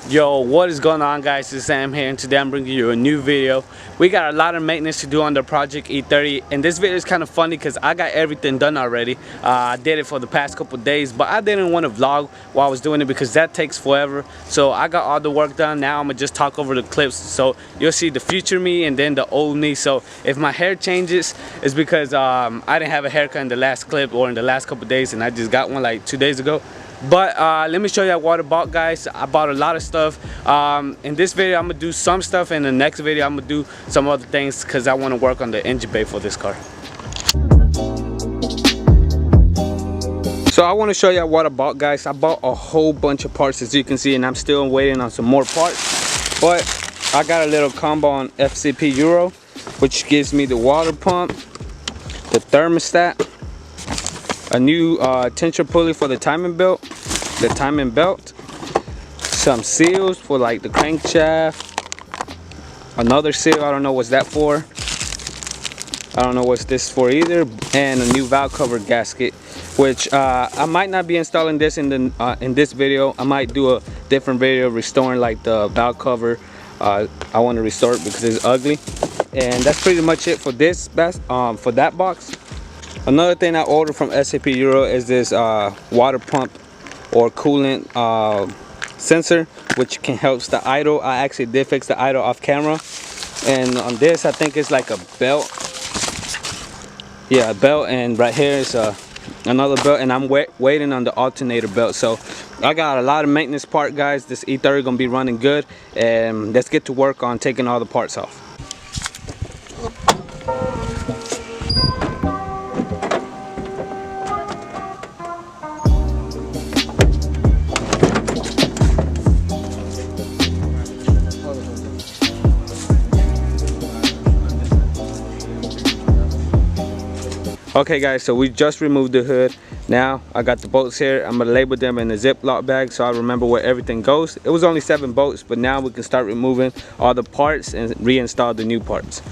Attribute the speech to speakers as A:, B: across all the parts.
A: Yo, what is going on, guys? It's Sam here, and today I'm bringing you a new video. We got a lot of maintenance to do on the Project E30, and this video is kind of funny because I got everything done already. I did it for the past couple days, but I didn't want to vlog while I was doing it because that takes forever. So I got all the work done. Now I'm gonna just talk over the clips, so you'll see the future me and then the old me. So if my hair changes, it's because I didn't have a haircut in the last clip or in the last couple days, and I just got one like 2 days ago. But let me show you what I bought, guys. I bought a lot of stuff. In this video I'm gonna do some stuff, and in the next video I'm gonna do some other things because I want to work on the engine bay for this car. So I want to show you what I bought, guys. I bought a whole bunch of parts, as you can see, and I'm still waiting on some more parts. But I got a little combo on FCP Euro, which gives me the water pump, the thermostat, a new tension pulley for the timing belt, some seals for like the crankshaft, another seal, I don't know what's that for, I don't know what's this for either, and a new valve cover gasket, which I might not be installing this in this video. I might do a different video restoring like the valve cover. I want to restore it because it's ugly. And that's pretty much it for this for that box. Another thing I ordered from SAP Euro is this water pump or coolant sensor, which can help the idle. I actually did fix the idle off camera. And on this, I think it's like a belt. Yeah, a belt, and right here is another belt, and I'm waiting on the alternator belt. So I got a lot of maintenance part, guys. This E30 gonna be running good, and let's get to work on taking all the parts off. Okay, guys, so we just removed the hood. Now I got the bolts here. I'm gonna label them in a Ziploc bag so I remember where everything goes. It was only 7 bolts, but now we can start removing all the parts and reinstall the new parts.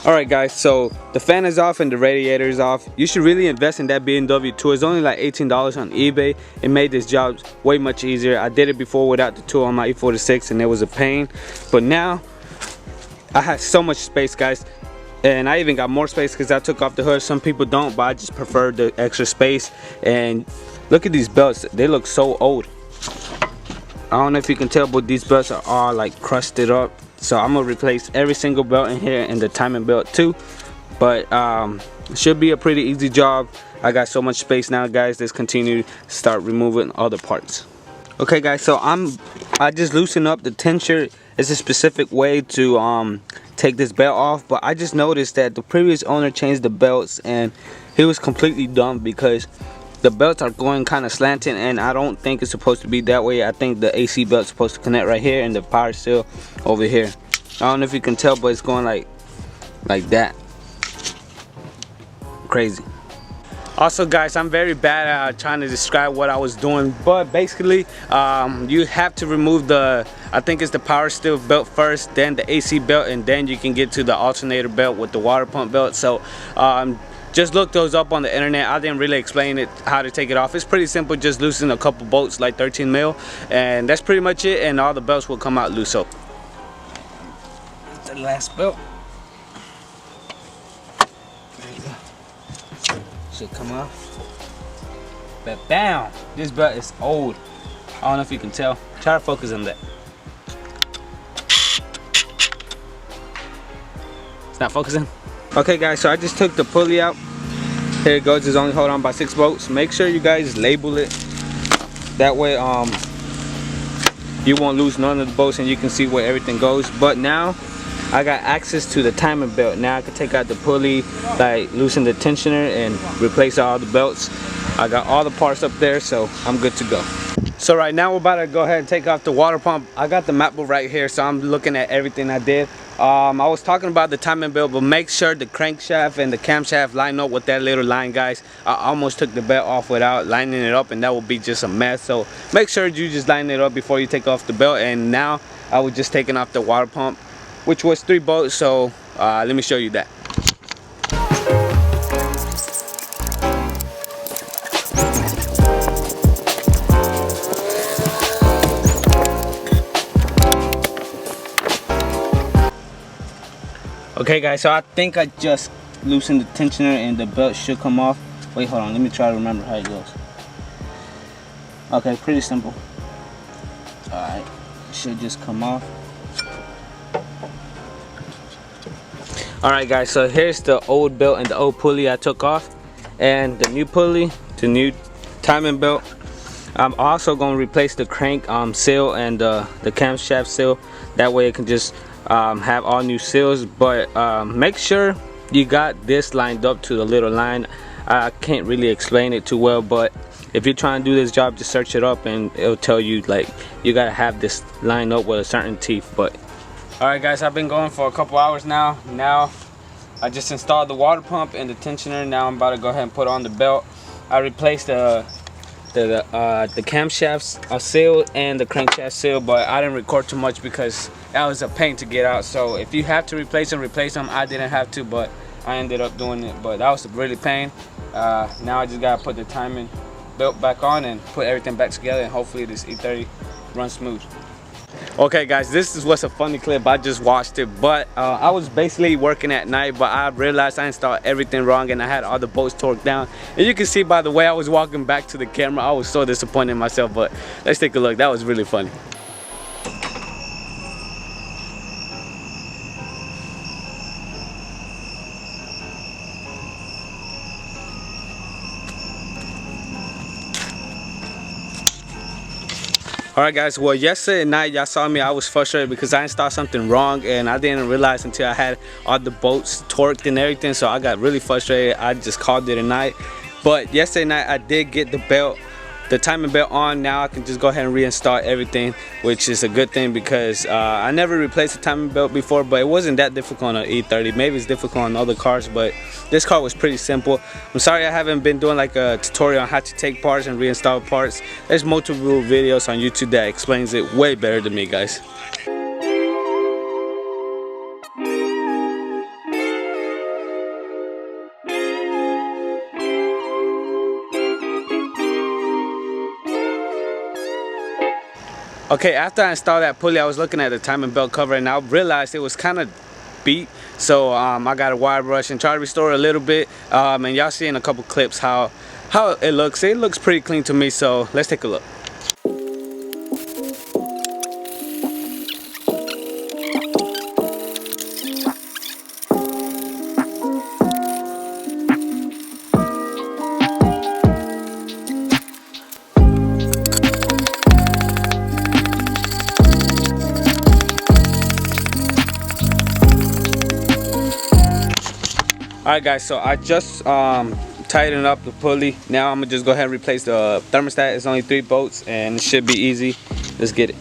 A: Alright, guys, so the fan is off and the radiator is off. You should really invest in that BMW tool. It's only like $18 on eBay. It made this job way much easier. I did it before without the tool on my E46 and it was a pain. But now I have so much space, guys. And I even got more space because I took off the hood. Some people don't, but I just prefer the extra space. And look at these belts. They look so old. I don't know if you can tell, but these belts are all like crusted up. So I'm gonna replace every single belt in here and the timing belt too. But it should be a pretty easy job. I got so much space now, guys. Let's continue to start removing other parts. Okay, guys, so I just loosened up the tensioner. It's a specific way to take this belt off, but I just noticed that the previous owner changed the belts and he was completely dumb because the belts are going kind of slanting, and I don't think it's supposed to be that way. I think the AC belt's supposed to connect right here and the power seal over here. I don't know if you can tell, but it's going like that. Crazy. Also, guys, I'm very bad at trying to describe what I was doing, but basically you have to remove the, I think it's the power seal belt first, then the AC belt, and then you can get to the alternator belt with the water pump belt. So just look those up on the internet. I didn't really explain it how to take it off. It's pretty simple. Just loosen a couple bolts, like 13 mil, and that's pretty much it, and all the belts will come out loose. So the last belt, there you go, should come off. But bam, this belt is old. I don't know if you can tell. Try to focus on that. It's not focusing. Okay, guys, so I just took the pulley out Here it goes. It's only hold on by 6 bolts. Make sure you guys label it. That way you won't lose none of the bolts and you can see where everything goes. But now I got access to the timing belt. Now I can take out the pulley, like loosen the tensioner and replace all the belts. I got all the parts up there, so I'm good to go. So right now we're about to go ahead and take off the water pump. I got the map book right here, so I'm looking at everything I did. I was talking about the timing belt, but make sure the crankshaft and the camshaft line up with that little line, guys. I almost took the belt off without lining it up, and that would be just a mess. So make sure you just line it up before you take off the belt. And now I was just taking off the water pump, which was 3 bolts. So let me show you that. Okay guys, so I think I just loosened the tensioner and the belt should come off. Wait, hold on, let me try to remember how it goes. Okay, pretty simple. Alright, should just come off. Alright guys, so here's the old belt and the old pulley I took off. And the new pulley, the new timing belt. I'm also going to replace the crank seal and the camshaft seal. That way it can just have all new seals. But make sure you got this lined up to the little line. I can't really explain it too well, but if you're trying to do this job, just search it up and it'll tell you, like, you gotta have this lined up with a certain teeth. But alright guys, I've been going for a couple hours now. I just installed the water pump and the tensioner. Now I'm about to go ahead and put on the belt. I replaced the camshaft seal and the crankshaft seal, but I didn't record too much because that was a pain to get out. So if you have to replace them. I didn't have to, but I ended up doing it. But that was really pain. Now I just gotta put the timing belt back on and put everything back together, and hopefully this E30 runs smooth. Okay guys, this is what's a funny clip. I just watched it, but I was basically working at night, but I realized I installed everything wrong and I had all the bolts torqued down. And you can see by the way I was walking back to the camera, I was so disappointed in myself. But let's take a look. That was really funny. Alright guys, well yesterday night y'all saw me, I was frustrated because I installed something wrong and I didn't realize until I had all the bolts torqued and everything, so I got really frustrated. I just called it a night. But yesterday night I did get the belt, the timing belt on. Now I can just go ahead and reinstall everything, which is a good thing because I never replaced the timing belt before, but it wasn't that difficult on an E30. Maybe it's difficult on other cars, but this car was pretty simple. I'm sorry I haven't been doing like a tutorial on how to take parts and reinstall parts. There's multiple videos on YouTube that explains it way better than me, guys. Okay, after I installed that pulley, I was looking at the timing belt cover and I realized it was kind of beat. So I got a wire brush and tried to restore it a little bit. And y'all see in a couple clips how it looks. It looks pretty clean to me, so let's take a look. Alright guys, so I just tightened up the pulley. Now I'm gonna just go ahead and replace the thermostat. It's only 3 bolts and it should be easy. Let's get it.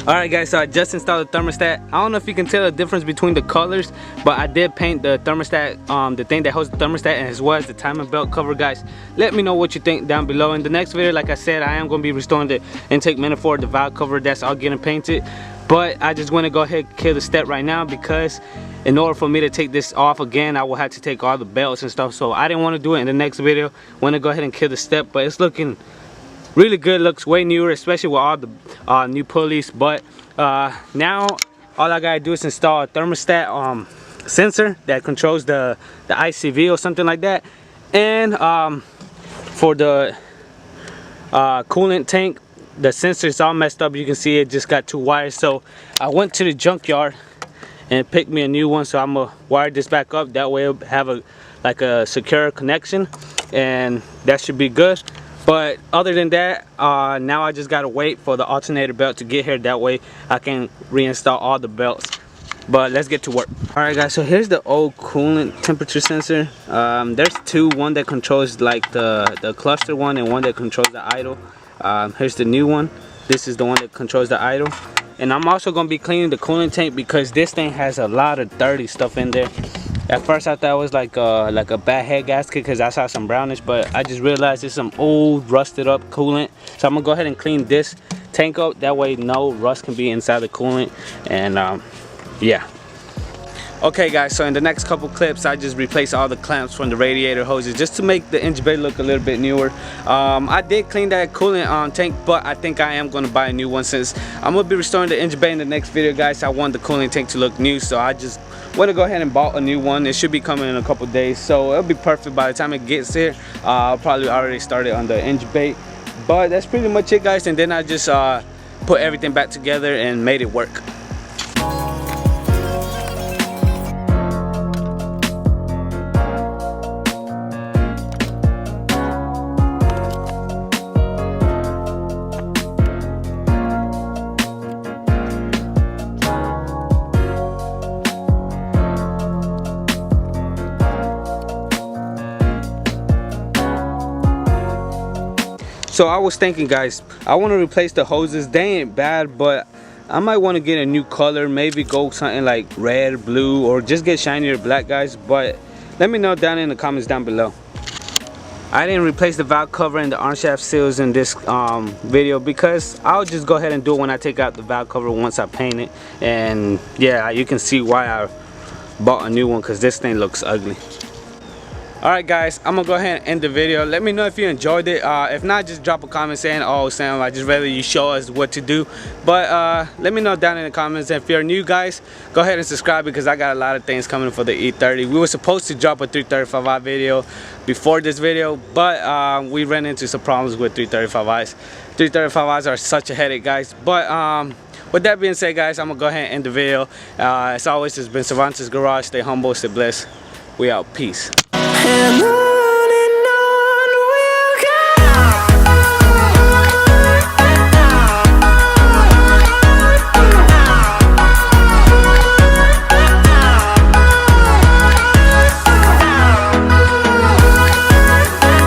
A: Alright guys, so I just installed the thermostat. I don't know if you can tell the difference between the colors, but I did paint the thermostat, the thing that holds the thermostat, and as well as the timing belt cover, guys. Let me know what you think down below. In the next video, like I said, I am going to be restoring the intake manifold, the valve cover, that's all getting painted. But I just want to go ahead and kill the step right now because in order for me to take this off again, I will have to take all the belts and stuff. So I didn't want to do it in the next video. Want to go ahead and kill the step, but it's looking really good. Looks way newer, especially with all the new pulleys. But now all I gotta do is install a thermostat sensor that controls the ICV or something like that. And for the coolant tank, the sensor is all messed up. You can see it just got 2 wires. So I went to the junkyard and picked me a new one. So I'm gonna wire this back up. That way it'll have a secure connection, and that should be good. But other than that, now I just gotta wait for the alternator belt to get here. That way I can reinstall all the belts. But let's get to work. Alright guys, so here's the old coolant temperature sensor. There's 2, one that controls like the cluster one and one that controls the idle. Here's the new one. This is the one that controls the idle. And I'm also going to be cleaning the coolant tank because this thing has a lot of dirty stuff in there. At first I thought it was like a bad head gasket because I saw some brownish, but I just realized it's some old rusted up coolant. So I'm going to go ahead and clean this tank up. That way no rust can be inside the coolant. And yeah. Okay guys, so in the next couple clips I just replaced all the clamps from the radiator hoses just to make the engine bay look a little bit newer. I did clean that coolant tank, but I think I am going to buy a new one since I'm going to be restoring the engine bay in the next video guys. I want the coolant tank to look new, so I just want to go ahead and bought a new one. It should be coming in a couple days, so it'll be perfect by the time it gets here. I'll probably already started on the engine bay, but that's pretty much it guys. And then I just put everything back together and made it work. So I was thinking guys, I want to replace the hoses. They ain't bad, but I might want to get a new color, maybe go something like red, blue, or just get shinier black guys. But let me know down in the comments down below. I didn't replace the valve cover and the arm shaft seals in this video because I'll just go ahead and do it when I take out the valve cover once I paint it. And yeah, you can see why I bought a new one, because this thing looks ugly. Alright guys, I'm gonna go ahead and end the video. Let me know if you enjoyed it. If not, just drop a comment saying, oh Sam, I just rather you show us what to do. But let me know down in the comments. And if you're new guys, go ahead and subscribe because I got a lot of things coming for the E30. We were supposed to drop a 335i video before this video, but we ran into some problems with 335i's. 335i's are such a headache guys. But with that being said guys, I'm gonna go ahead and end the video. As always, it's been Cervantes Garage. Stay humble, stay blessed. We out. Peace.
B: And